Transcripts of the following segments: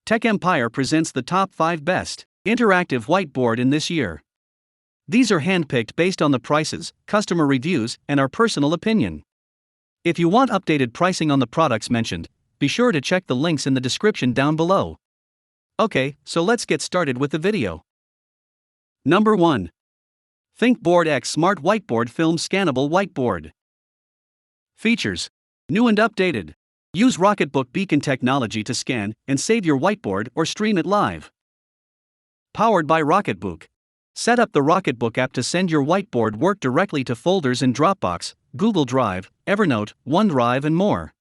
TechEmpire presents the top 5 best interactive whiteboard in this year. These are handpicked based on the prices, customer reviews, and our personal opinion. If you want updated pricing on the products mentioned, be sure to check the links in the description down below. Okay, so let's get started with the video. Number 1. ThinkBoard X Smart Whiteboard Film Scannable Whiteboard. Features: new and updated. Use Rocketbook beacon technology to scan and save your whiteboard or stream it live. Powered by Rocketbook. Set up the Rocketbook app to send your whiteboard work directly to folders in Dropbox, Google Drive, Evernote, OneDrive, and more.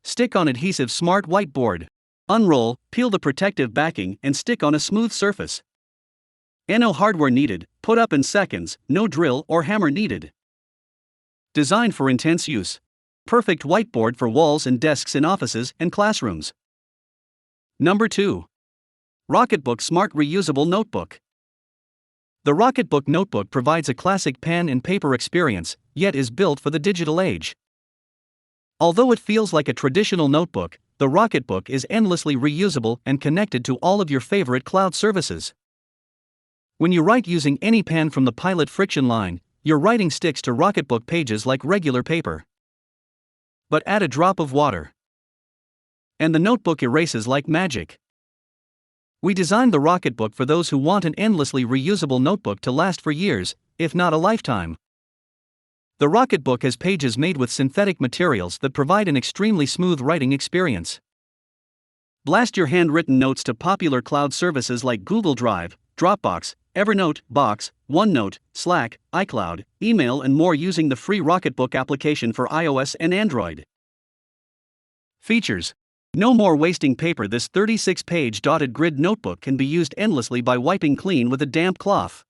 Stick-on adhesive smart whiteboard. Unroll, peel the protective backing, and stick on a smooth surface. No hardware needed, put up in seconds, no drill or hammer needed. Designed for intense use. Perfect whiteboard for walls and desks in offices and classrooms. Number 2. Rocketbook Smart Reusable Notebook. The Rocketbook notebook provides a classic pen and paper experience, yet is built for the digital age. Although it feels like a traditional notebook, the Rocketbook is endlessly reusable and connected to all of your favorite cloud services. When you write using any pen from the Pilot Friction line, your writing sticks to Rocketbook pages like regular paper. But add a drop of water, and the notebook erases like magic. We designed the Rocketbook for those who want an endlessly reusable notebook to last for years, if not a lifetime. The Rocketbook has pages made with synthetic materials that provide an extremely smooth writing experience. Blast your handwritten notes to popular cloud services like Google Drive, Dropbox, Evernote, Box, OneNote, Slack, iCloud, email, and more using the free Rocketbook application for iOS and Android. Features: no more wasting paper. This 36-page dotted grid notebook can be used endlessly by wiping clean with a damp cloth.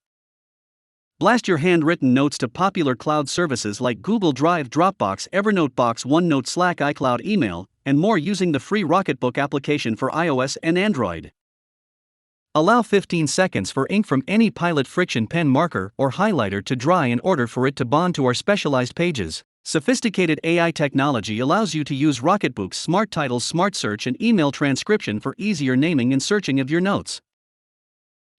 Blast your handwritten notes to popular cloud services like Google Drive, Dropbox, Evernote, Box, OneNote, Slack, iCloud, email, and more using the free Rocketbook application for iOS and Android. Allow 15 seconds for ink from any Pilot Friction pen, marker, or highlighter to dry in order for it to bond to our specialized pages. Sophisticated AI technology allows you to use Rocketbook's smart titles, smart search, and email transcription for easier naming and searching of your notes.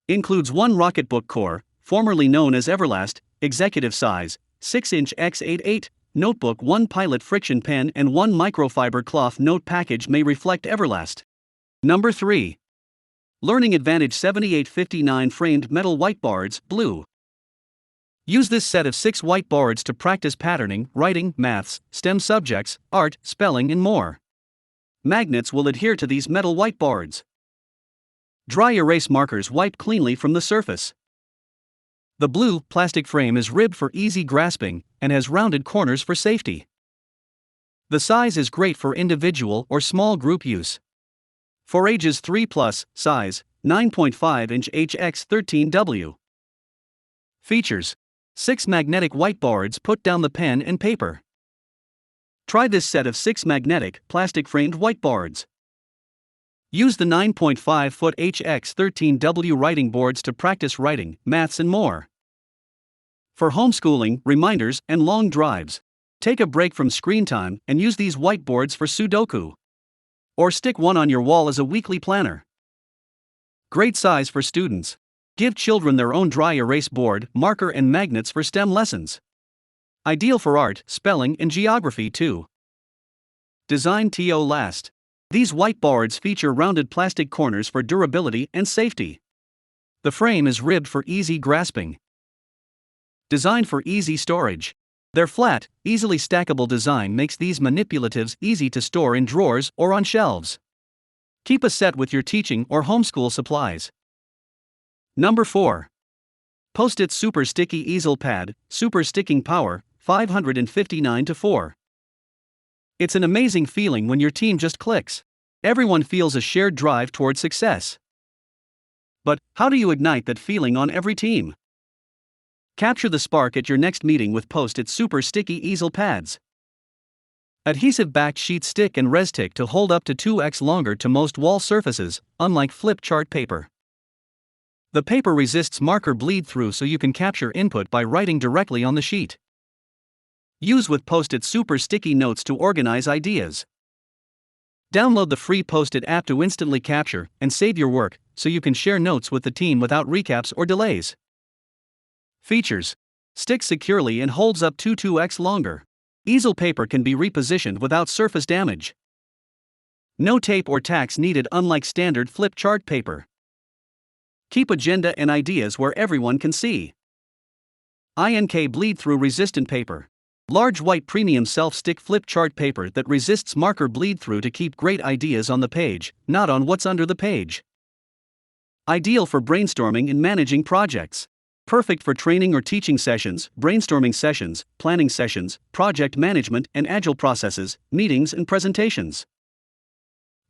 Includes one Rocketbook Core, formerly known as Everlast, executive size, 6-inch x 8.8, notebook, one Pilot Friction pen, and one microfiber cloth note package may reflect Everlast. Number 3. Learning Advantage 7859 Framed Metal Whiteboards, Blue. Use this set of 6 whiteboards to practice patterning, writing, maths, STEM subjects, art, spelling, and more. Magnets will adhere to these metal whiteboards. Dry erase markers wipe cleanly from the surface. The blue plastic frame is ribbed for easy grasping and has rounded corners for safety. The size is great for individual or small group use. For ages 3+, size 9.5-inch HX13W. Features: 6 magnetic whiteboards put down the pen and paper. Try this set of 6 magnetic, plastic-framed whiteboards. Use the 9.5-foot HX13W writing boards to practice writing, maths, and more. For homeschooling, reminders, and long drives, take a break from screen time and use these whiteboards for Sudoku. Or stick one on your wall as a weekly planner. Great size for students. Give children their own dry erase board, marker, and magnets for STEM lessons. Ideal for art, spelling, and geography too. Design to last. These whiteboards feature rounded plastic corners for durability and safety. The frame is ribbed for easy grasping. Designed for easy storage. Their flat, easily stackable design makes these manipulatives easy to store in drawers or on shelves. Keep a set with your teaching or homeschool supplies. Number 4. Post-it Super Sticky Easel Pad, Super Sticking Power, 559-4. It's an amazing feeling when your team just clicks. Everyone feels a shared drive toward success. But how do you ignite that feeling on every team? Capture the spark at your next meeting with Post-it Super Sticky Easel Pads. Adhesive-backed sheet stick and resstick to hold up to 2x longer to most wall surfaces, unlike flip chart paper. The paper resists marker bleed through so you can capture input by writing directly on the sheet. Use with Post-it Super Sticky Notes to organize ideas. Download the free Post-it app to instantly capture and save your work so you can share notes with the team without recaps or delays. Features: sticks securely and holds up to 2x longer. Easel paper can be repositioned without surface damage. No tape or tacks needed unlike standard flip chart paper. Keep agenda and ideas where everyone can see. INK bleed-through resistant paper. Large white premium self-stick flip chart paper that resists marker bleed-through to keep great ideas on the page, not on what's under the page. Ideal for brainstorming and managing projects. Perfect for training or teaching sessions, brainstorming sessions, planning sessions, project management and agile processes, meetings and presentations.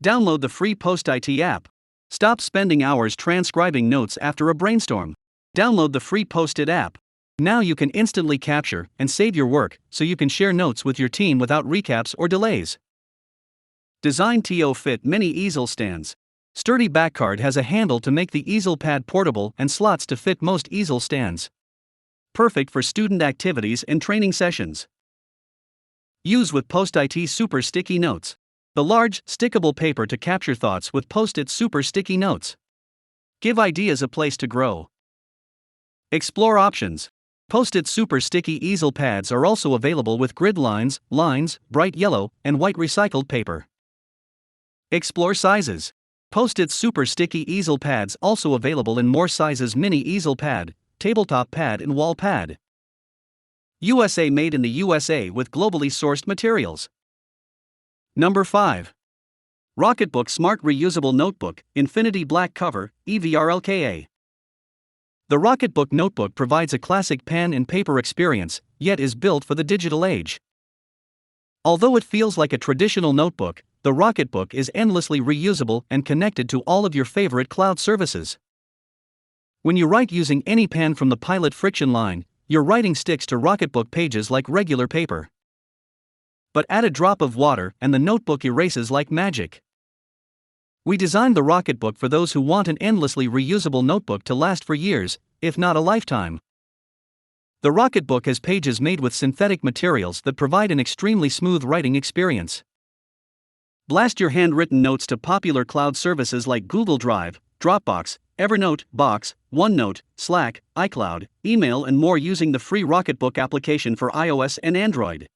Download the free Post-it app. Stop spending hours transcribing notes after a brainstorm. Download the free Post-it app. Now you can instantly capture and save your work so you can share notes with your team without recaps or delays. Design TO Fit Mini Easel Stands. Sturdy backcard has a handle to make the easel pad portable and slots to fit most easel stands. Perfect for student activities and training sessions. Use with Post-it Super Sticky Notes. The large, stickable paper to capture thoughts with Post-it Super Sticky Notes. Give ideas a place to grow. Explore options. Post-it Super Sticky Easel Pads are also available with grid lines, bright yellow, and white recycled paper. Explore sizes. Post-it Super Sticky Easel Pads also available in more sizes: mini easel pad, tabletop pad and wall pad. USA made in the USA with globally sourced materials. Number 5. Rocketbook Smart Reusable Notebook, Infinity Black Cover, EVRLKA. The Rocketbook notebook provides a classic pen and paper experience, yet is built for the digital age. Although it feels like a traditional notebook, the Rocketbook is endlessly reusable and connected to all of your favorite cloud services. When you write using any pen from the Pilot Friction line, your writing sticks to Rocketbook pages like regular paper. But add a drop of water and the notebook erases like magic. We designed the Rocketbook for those who want an endlessly reusable notebook to last for years, if not a lifetime. The Rocketbook has pages made with synthetic materials that provide an extremely smooth writing experience. Blast your handwritten notes to popular cloud services like Google Drive, Dropbox, Evernote, Box, OneNote, Slack, iCloud, email and more using the free Rocketbook application for iOS and Android.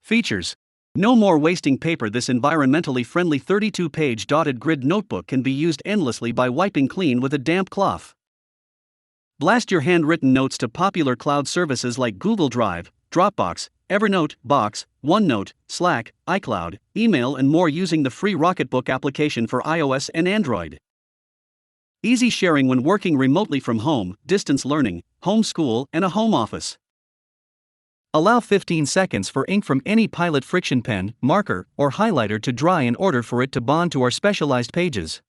Features: no more wasting paper. This environmentally friendly 32-page dotted grid notebook can be used endlessly by wiping clean with a damp cloth. Blast your handwritten notes to popular cloud services like Google Drive, Dropbox, Evernote, Box, OneNote, Slack, iCloud, email and more using the free Rocketbook application for iOS and Android. Easy sharing when working remotely from home, distance learning, home school and a home office. Allow 15 seconds for ink from any Pilot Friction pen, marker, or highlighter to dry in order for it to bond to our specialized pages.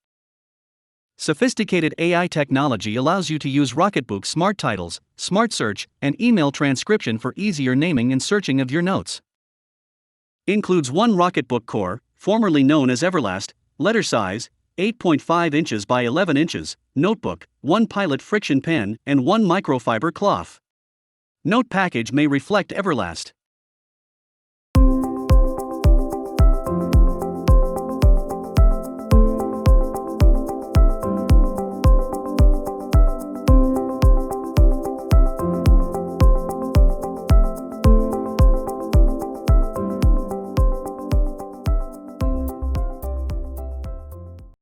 Sophisticated AI technology allows you to use Rocketbook Smart Titles, Smart Search, and email transcription for easier naming and searching of your notes. Includes one Rocketbook Core, formerly known as Everlast, letter size, 8.5 inches by 11 inches, notebook, one Pilot Friction pen, and one microfiber cloth. Note package may reflect Everlast.